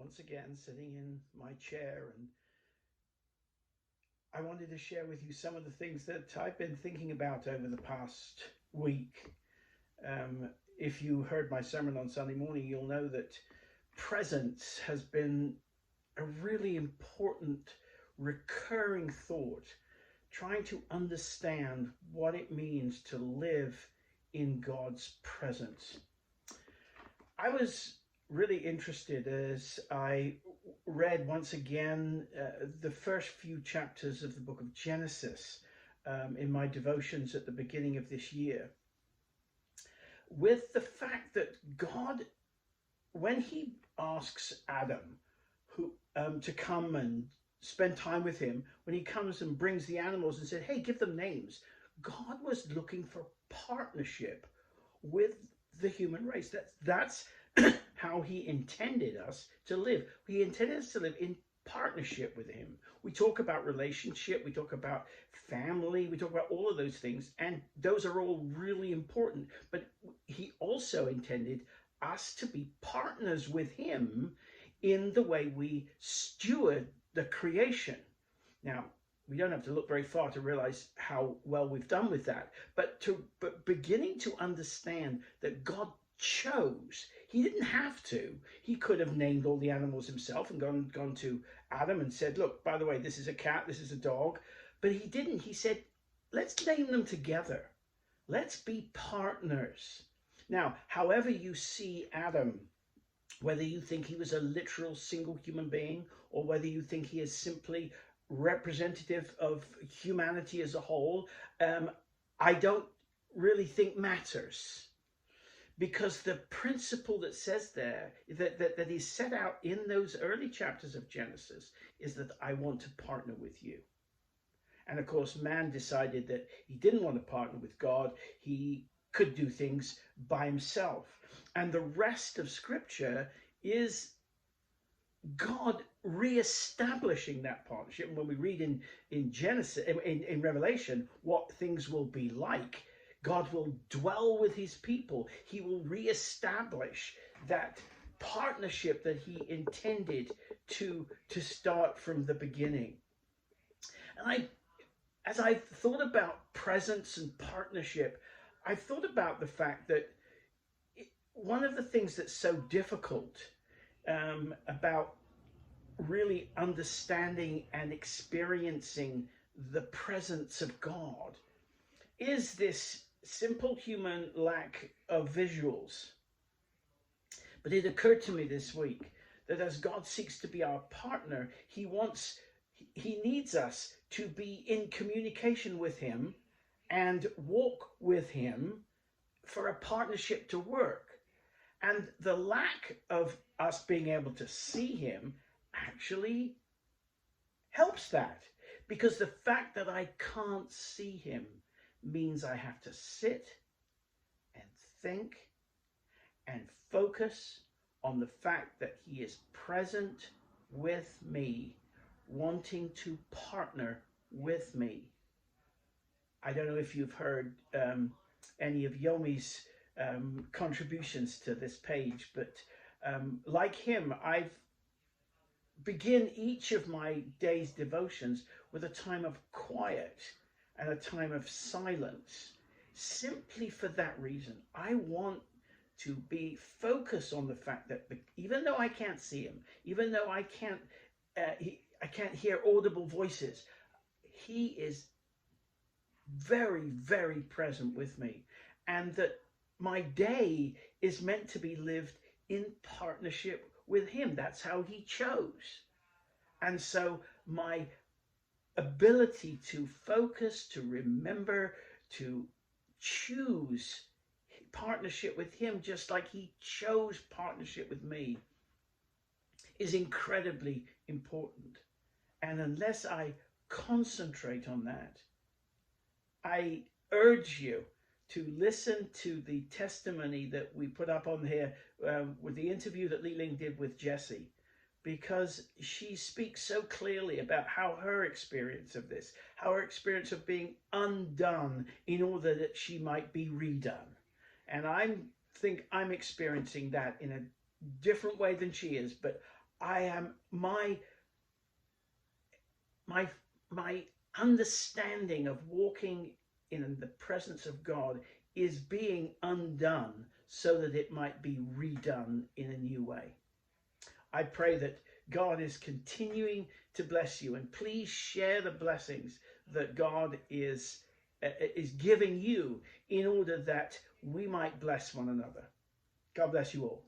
once again sitting in my chair, and I wanted to share with you some of the things that I've been thinking about over the past week. Um, if you heard my sermon on Sunday morning, you'll know that presence has been a really important recurring thought, trying to understand what it means to live in God's presence. I was really interested as I read once again the first few chapters of the book of Genesis in my devotions at the beginning of this year, with the fact that God, when he asks Adam to come and spend time with him, when he comes and brings the animals and said, hey, give them names, God was looking for partnership with the human race. That's how he intended us to live. He intended us to live in partnership with him. We talk about relationship, we talk about family, we talk about all of those things, and those are all really important. But he also intended us to be partners with him in the way we steward the creation. Now, we don't have to look very far to realize how well we've done with that, but beginning to understand that God chose. He didn't have to. He could have named all the animals himself and gone to Adam and said, look, by the way, this is a cat, this is a dog. But he didn't. He said, let's name them together. Let's be partners. Now, however you see Adam, whether you think he was a literal single human being or whether you think he is simply representative of humanity as a whole, I don't really think matters, because the principle that says there that is set out in those early chapters of Genesis is that I want to partner with you. And of course, man decided that he didn't want to partner with God. He could do things by himself. And the rest of Scripture is God reestablishing that partnership. And when we read in Genesis, in Revelation, what things will be like, God will dwell with his people. He will reestablish that partnership that he intended to start from the beginning. And as I've thought about presence and partnership, I've thought about the fact that one of the things that's so difficult about really understanding and experiencing the presence of God is this simple human lack of visuals. But it occurred to me this week that as God seeks to be our partner, he needs us to be in communication with him and walk with him for a partnership to work. And the lack of us being able to see him actually helps that, because the fact that I can't see him means I have to sit and think and focus on the fact that he is present with me, wanting to partner with me. I don't know if you've heard any of Yomi's contributions to this page, but like him, I've begin each of my day's devotions with a time of quiet and a time of silence, simply for that reason. I want to be focused on the fact that even though I can't see him, even though I can't hear audible voices, he is very, very present with me, and that my day is meant to be lived in partnership with him. That's how he chose. And so my ability to focus, to remember, to choose partnership with him, just like he chose partnership with me, is incredibly important. And unless I concentrate on that, I urge you to listen to the testimony that we put up on here with the interview that Li Ling did with Jesse, because she speaks so clearly about how her experience of this, how her experience of being undone in order that she might be redone. And I think I'm experiencing that in a different way than she is, but my understanding of walking in the presence of God is being undone so that it might be redone in a new way. I pray that God is continuing to bless you, and please share the blessings that God is giving you in order that we might bless one another. God bless you all.